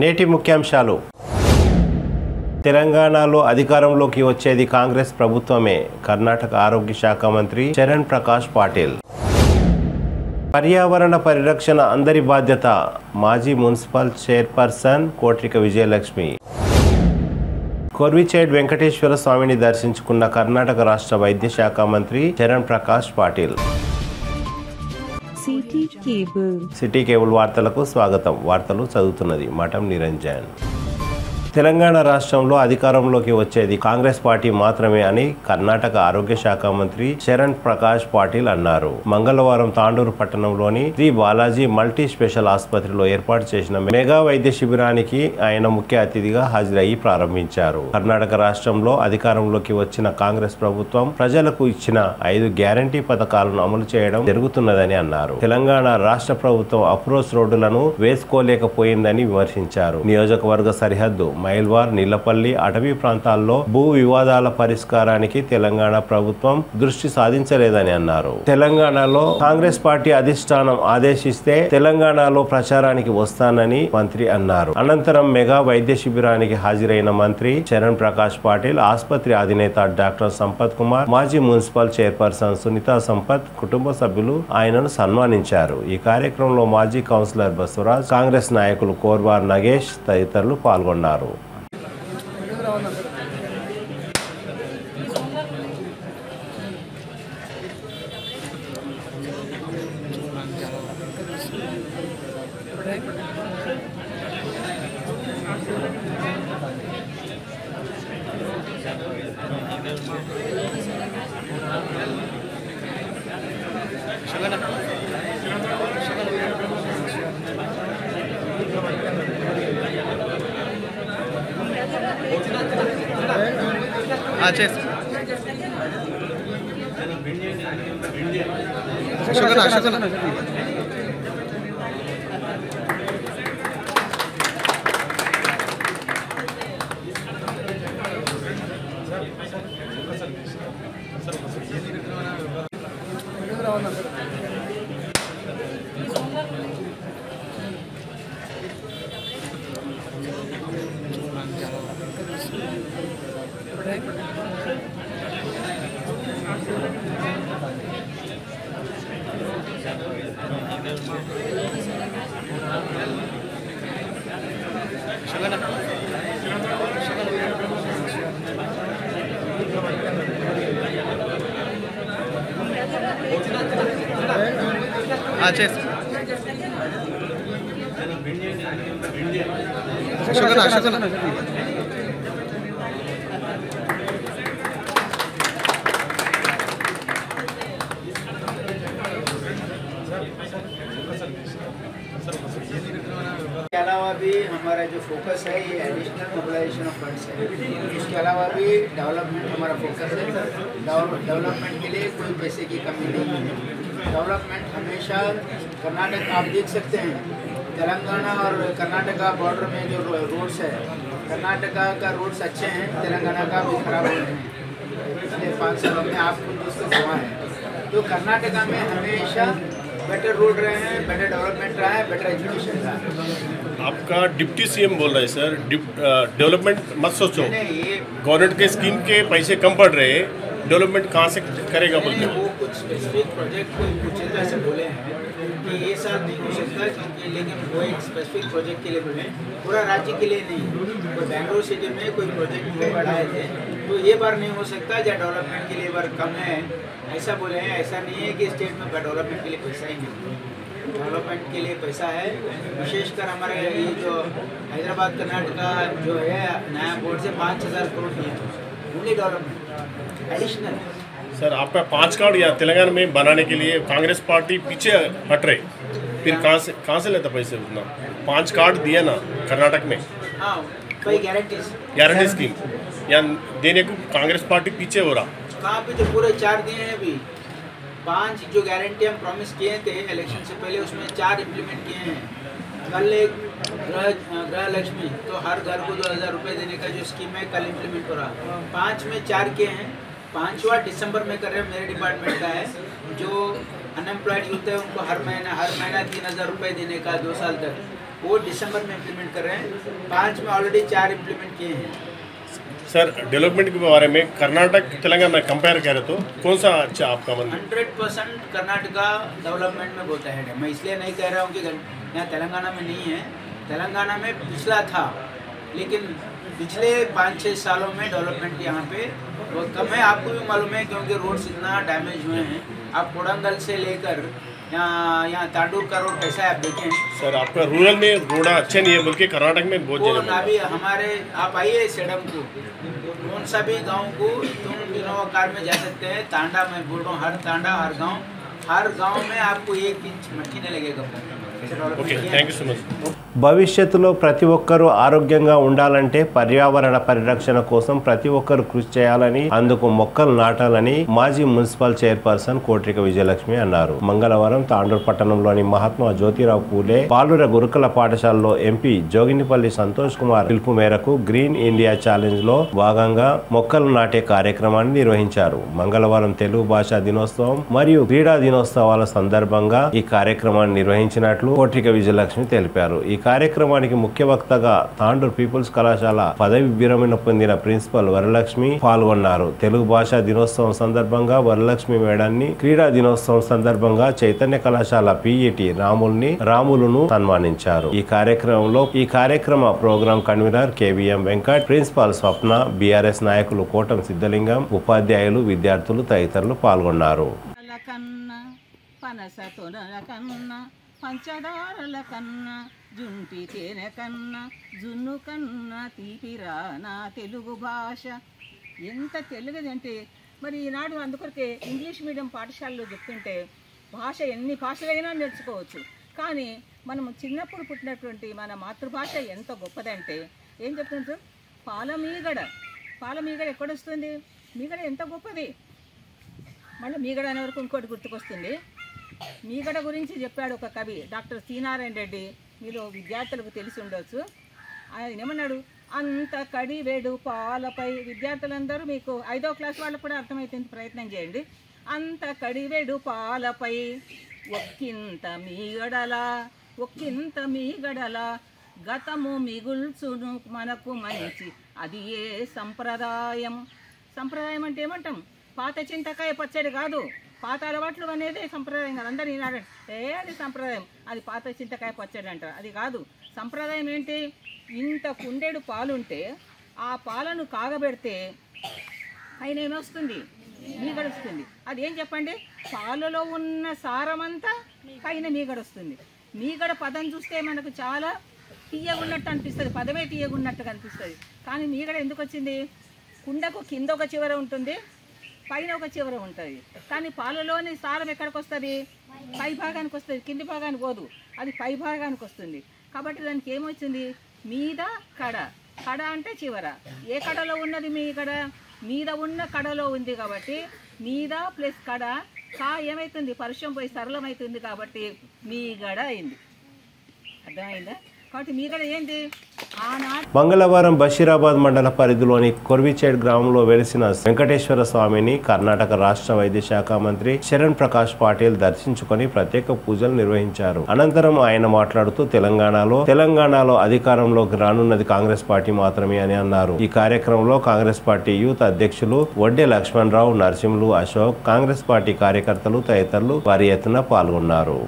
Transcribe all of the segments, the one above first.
నేటి ముఖ్యాంశాలు. తెలంగాణలో అధికారంలోకి వచ్చేది కాంగ్రెస్ ప్రభుత్వమే. కర్ణాటక ఆరోగ్య శాఖ మంత్రి చరణ్ ప్రకాష్ పాటిల్. పర్యావరణ పరిరక్షణ అందరి బాధ్యత. మాజీ మున్సిపల్ చైర్పర్సన్ కోట్రిక విజయలక్ష్మి. కొర్విచేడ్ వెంకటేశ్వర స్వామిని దర్శించుకున్న కర్ణాటక రాష్ట్ర వైద్య శాఖ మంత్రి చరణ్ ప్రకాష్ పాటిల్. సిటీ కేబుల్ వార్తలకు స్వాగతం. వార్తలు చదువుతున్నది మఠం నిరంజన్. తెలంగాణ రాష్ట్రంలో అధికారంలోకి వచ్చేది కాంగ్రెస్ పార్టీ మాత్రమే అని కర్ణాటక ఆరోగ్య శాఖ మంత్రి చరణ్ ప్రకాష్ పాటిల్ అన్నారు. మంగళవారం తాండూరు పట్టణంలోని శ్రీ బాలాజీ మల్టీ స్పెషల్ ఆసుపత్రిలో ఏర్పాటు చేసిన మెగా వైద్య శిబిరానికి ఆయన ముఖ్య అతిథిగా హాజరయ్యి ప్రారంభించారు. కర్ణాటక రాష్ట్రంలో అధికారంలోకి వచ్చిన కాంగ్రెస్ ప్రభుత్వం ప్రజలకు ఇచ్చిన 5 గ్యారంటీ పథకాలను అమలు చేయడం జరుగుతున్నదని అన్నారు. తెలంగాణ రాష్ట్ర ప్రభుత్వం అప్రోచ్ రోడ్డులను వేసుకోలేకపోయిందని విమర్శించారు. నియోజకవర్గ సరిహద్దు మైల్వార్, నీలపల్లి, అటవీ ప్రాంతాల్లో భూ వివాదాల పరిష్కారానికి తెలంగాణ ప్రభుత్వం దృష్టి సాధించలేదని అన్నారు. తెలంగాణలో కాంగ్రెస్ పార్టీ అధిష్టానం ఆదేశిస్తే తెలంగాణలో ప్రచారానికి వస్తానని మంత్రి అన్నారు. అనంతరం మెగా వైద్య శిబిరానికి హాజరైన మంత్రి చరణ్ ప్రకాష్ పాటిల్ ఆసుపత్రి అధినేత డాక్టర్ సంపత్ కుమార్, మాజీ మున్సిపల్ చైర్పర్సన్ సునీతా సంపత్ కుటుంబ సభ్యులు ఆయనను సన్మానించారు. ఈ కార్యక్రమంలో మాజీ కౌన్సిలర్ బసవరాజ్, కాంగ్రెస్ నాయకులు కోర్వార్ నగేష్ తదితరులు పాల్గొన్నారు. के अलावा भी हमारा जो फोकस है ये एडिशनल मोबिलाइजेशन ऑफ फंड्स है। इसके अलावा भी डेवलपमेंट हमारा फोकस है। डेवलपमेंट के लिए कोई पैसे की कमी नहीं है। डेवलपमेंट हमेशा कर्नाटक आप देख सकते हैं, तेलंगाना और कर्नाटका बॉर्डर में जो रोड्स है, कर्नाटका का रोड्स अच्छे हैं, तेलंगाना का भी खराब हो रहे हैं। पिछले 5 सालों में आप खुद दोस्तों हुआ है। तो कर्नाटका में हमेशा बेटर रोड रहे हैं, बेटर डेवलपमेंट रहा है, बेटर एजुकेशन रहा है। आपका डिप्टी सीएम बोल रहे हैं सर, डेवलपमेंट मत सोचो, गवर्नमेंट के स्कीम के पैसे कम पड़ रहे हैं, डेवलपमेंट कहाँ से करेगा बोलते वो कुछ स्पेसिफिक प्रोजेक्ट को कुछ ऐसे बोले हैं कि ये साल नहीं हो सकता क्योंकि, लेकिन वो एक स्पेसिफिक प्रोजेक्ट के लिए बोले, पूरा राज्य के लिए नहीं। तो बेंगलुरु सिटी में कोई प्रोजेक्ट वो बढ़ाए थे, तो ये बार नहीं हो सकता या डेवलपमेंट के लिए बार कम है ऐसा बोले हैं। ऐसा नहीं है कि स्टेट में डेवलपमेंट के लिए पैसा ही नहीं, डेवलपमेंट के लिए पैसा है। विशेषकर हमारे ये जो हैदराबाद कर्नाटका जो है नया बोर्ड से 5000 करोड़ दिए ओनली डेवलपमेंट एडिशनल। सर आपका 5 कार्ड या तेलंगाना में बनाने के लिए कांग्रेस पार्टी पीछे हट रहे, फिर कहाँ से लेता पैसे उतना? 5 कार्ड दिया ना कर्नाटक में, हाँ कोई गारंटी स्कीम या देने को कांग्रेस पार्टी पीछे हो रहा। कहाँ पे जो पूरे 4 दिए हैं अभी, 5 जो गारंटी हम प्रॉमिस किए थे इलेक्शन से पहले, उसमें 4 इम्प्लीमेंट किए हैं। कल एक गृह लक्ष्मी, तो हर घर को 2000 रुपये देने का जो स्कीम है कल इम्प्लीमेंट हो रहा। 5 में 4 किए हैं, 5वां दिसंबर में कर रहे हैं, मेरे डिपार्टमेंट का है। जो अनएम्प्लॉयड यूथ है उनको हर महीना 3000 रुपये देने का 2 साल तक। वो दिसंबर में इम्प्लीमेंट कर रहे हैं। 5 में ऑलरेडी 4 इम्प्लीमेंट किए हैं। सर डेवलपमेंट के बारे में कर्नाटक तेलंगाना कंपेयर करें तो कौन सा अच्छा आपका मन? 100% कर्नाटका डेवलपमेंट में बहुत अहेड है। मैं इसलिए नहीं कह रहा हूँ कि यहाँ तेलंगाना में नहीं है, तेलंगाना में पिछला था, लेकिन पिछले 5-6 सालों में डेवलपमेंट यहाँ पे बहुत कम है। आपको भी मालूम है क्योंकि रोड्स इतना डैमेज हुए हैं। आप कोडंगल से लेकर यहाँ तांडूर का रोड कैसा है आप देखें। सर आपका रूरल में रोड अच्छे नहीं है, बल्कि कर्नाटक में बहुत वो ज़्यादा। अभी हमारे आप आइए सेडम को, कौन सा भी गांव को तुम इनोवा कार में जा सकते हैं। तांडा मैं बोल रहा हूँ, हर तांडा हर गांव में आपको 1 इंच मट्टी नहीं लगेगा। Okay thank you so much. భవిష్యత్తులో ప్రతి ఒక్కరూ ఆరోగ్యంగా ఉండాలంటే పర్యావరణ పరిరక్షణ కోసం ప్రతి ఒక్కరు కృషి చేయాలని, అందుకు మొక్కలు నాటాలని మాజీ మున్సిపల్ చైర్పర్సన్ కోట్రిక విజయలక్ష్మి అన్నారు. మంగళవారం తాండూరు పట్టణంలోని మహాత్మా జ్యోతిరావు పూలే బాలుర గురుకుల పాఠశాలలో ఎంపీ జోగినిపల్లి సంతోష్ కుమార్ పిలుపు మేరకు గ్రీన్ ఇండియా ఛాలెంజ్ లో భాగంగా మొక్కలు నాటే కార్యక్రమాన్ని నిర్వహించారు. మంగళవారం తెలుగు భాషా దినోత్సవం మరియు క్రీడా దినోత్సవాల సందర్భంగా ఈ కార్యక్రమాన్ని నిర్వహించినట్లు కోట్రిక విజయలక్ష్మి తెలిపారు. ఈ కార్యక్రమానికి ముఖ్య వక్తగా తాండూరు పీపుల్స్ కళాశాల పదవి విరమణ పొందిన ప్రిన్సిపల్ వరలక్ష్మి పాల్గొన్నారు. తెలుగు భాషా దినోత్సవం సందర్భంగా వరలక్ష్మి మేడాన్ని, క్రీడా దినోత్సవం సందర్భంగా చైతన్య కళాశాల పిఈటి రాములును సన్మానించారు. ఈ కార్యక్రమ program convener KVM Venkat, principal Swapna, BRS నాయకులు కోటం సిద్ధలింగం, ఉపాధ్యాయులు, విద్యార్థులు తదితరులు పాల్గొన్నారు. పంచదారల కన్నా జుంటి తేనె కన్నా జున్ను కన్నా తీపిరా నా తెలుగు భాష. ఎంత తెలుగుదంటే మరి ఈనాడు అందుకొరకే ఇంగ్లీష్ మీడియం పాఠశాలలో చెప్తుంటే భాష ఎన్ని భాషలైనా నేర్చుకోవచ్చు. కానీ మనం చిన్నప్పుడు పుట్టినటువంటి మన మాతృభాష ఎంత గొప్పదంటే ఏం చెప్తుంటాం, పాలమీగడ ఎక్కడొస్తుంది, మీగడ ఎంత గొప్పది. మళ్ళీ మీగడ అనే వరకు ఇంకోటి గుర్తుకొస్తుంది. మీగడ గురించి చెప్పాడు ఒక కవి డాక్టర్ శ్రీనారాయణ రెడ్డి, మీరు విద్యార్థులకు తెలిసి ఉండవచ్చు. ఆయన ఏమన్నాడు, అంత కడివెడు పాలపై, విద్యార్థులందరూ మీకు 5వ క్లాస్ వాళ్ళకు కూడా అర్థమవుతుంది, ప్రయత్నం చేయండి. అంత కడివెడు పాలపై ఒక్కింత మీగడలా గతము మిగుల్చును మనకు మంచి, అది ఏ సంప్రదాయం. సంప్రదాయం అంటే ఏమంటాం, పాత చింతకాయ పచ్చడి కాదు, పాత అలవాట్లు అనేది సంప్రదాయం కాదు. అందరు ఈనాడంటే అది సంప్రదాయం, అది పాత చింతకాయ పచ్చడి అంటారు, అది కాదు. సంప్రదాయం ఏంటి, ఇంత కుండెడు పాలుంటే ఆ పాలను కాగబెడితే పైన ఏమొస్తుంది, మీగడొస్తుంది. అది ఏం చెప్పండి, పాలలో ఉన్న సారమంతా పైన మీగడొస్తుంది. మీగడ పదం చూస్తే మనకు చాలా తీయగున్నట్టు అనిపిస్తుంది, పదమే తీయగున్నట్టుగా అనిపిస్తుంది. కానీ మీగడ ఎందుకు వచ్చింది, కుండకు కింద ఒక చివర ఉంటుంది, పైన ఒక చివర ఉంటుంది. కానీ పాలలోని సారం ఎక్కడికి వస్తుంది, పై భాగానికి వస్తుంది, కింది భాగానికి పోదు, అది పై భాగానికి వస్తుంది. కాబట్టి దానికి ఏమొచ్చింది, మీద కడ అంటే చివర. ఏ కడలో ఉన్నది మీ కడ, మీద ఉన్న కడలో ఉంది కాబట్టి మీద ప్లస్ కడ ఏమవుతుంది, పరుషం పోయి సరళమవుతుంది కాబట్టి మీగడ అయింది. అర్థమైందా? కాబట్టి మీగడ ఏంటి, మంగళవారం బషీరాబాద్ మండల పరిధిలోని కొర్విచేడ్ గ్రామంలో వెలిసిన వెంకటేశ్వర స్వామిని కర్ణాటక రాష్ట్ర వైద్య శాఖ మంత్రి శరణ్ ప్రకాష్ పాటిల్ దర్శించుకొని ప్రత్యేక పూజలు నిర్వహించారు. అనంతరం ఆయన మాట్లాడుతూ తెలంగాణలో అధికారంలోకి రానున్నది కాంగ్రెస్ పార్టీ మాత్రమే అని అన్నారు. ఈ కార్యక్రమంలో కాంగ్రెస్ పార్టీ యూత్ అధ్యక్షులు వడ్డే లక్ష్మణరావు, నరసింహులు, అశోక్, కాంగ్రెస్ పార్టీ కార్యకర్తలు తదితరులు భారీ ఎత్తున పాల్గొన్నారు.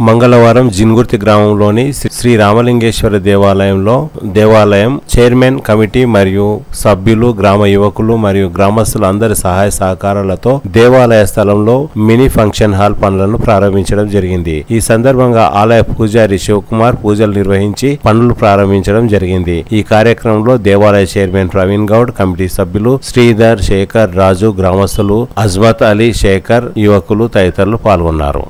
మంగళవారం జిన్గుర్తి గ్రామంలోని శ్రీ రామలింగేశ్వర దేవాలయం చైర్మన్ కమిటీ మరియు సభ్యులు, గ్రామ యువకులు మరియు గ్రామస్తులు అందరి సహాయ సహకారాలతో దేవాలయ స్థలంలో మినీ ఫంక్షన్ హాల్ పనులను ప్రారంభించడం జరిగింది. ఈ సందర్భంగా ఆలయ పూజారి శివకుమార్ పూజలు నిర్వహించి పనులు ప్రారంభించడం జరిగింది. ఈ కార్యక్రమంలో దేవాలయ చైర్మన్ ప్రవీణ్ గౌడ్, కమిటీ సభ్యులు శ్రీధర్, శేఖర్, రాజు, గ్రామస్తులు అజ్మత్ అలీ, శేఖర్, యువకులు తదితరులు పాల్గొన్నారు.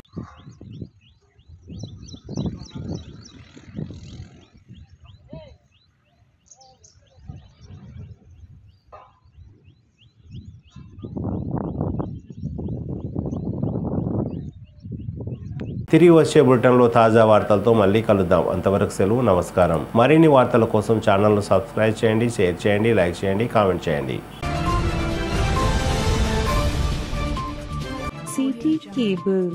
తిరిగి వచ్చే బులెటిన్లో తాజా వార్తలతో మళ్ళీ కలుద్దాం. అంతవరకు సెలవు, నమస్కారం. మరిన్ని వార్తల కోసం ఛానల్ను సబ్స్క్రైబ్ చేయండి, షేర్ చేయండి, లైక్ చేయండి, కామెంట్ చేయండి. CT Cable.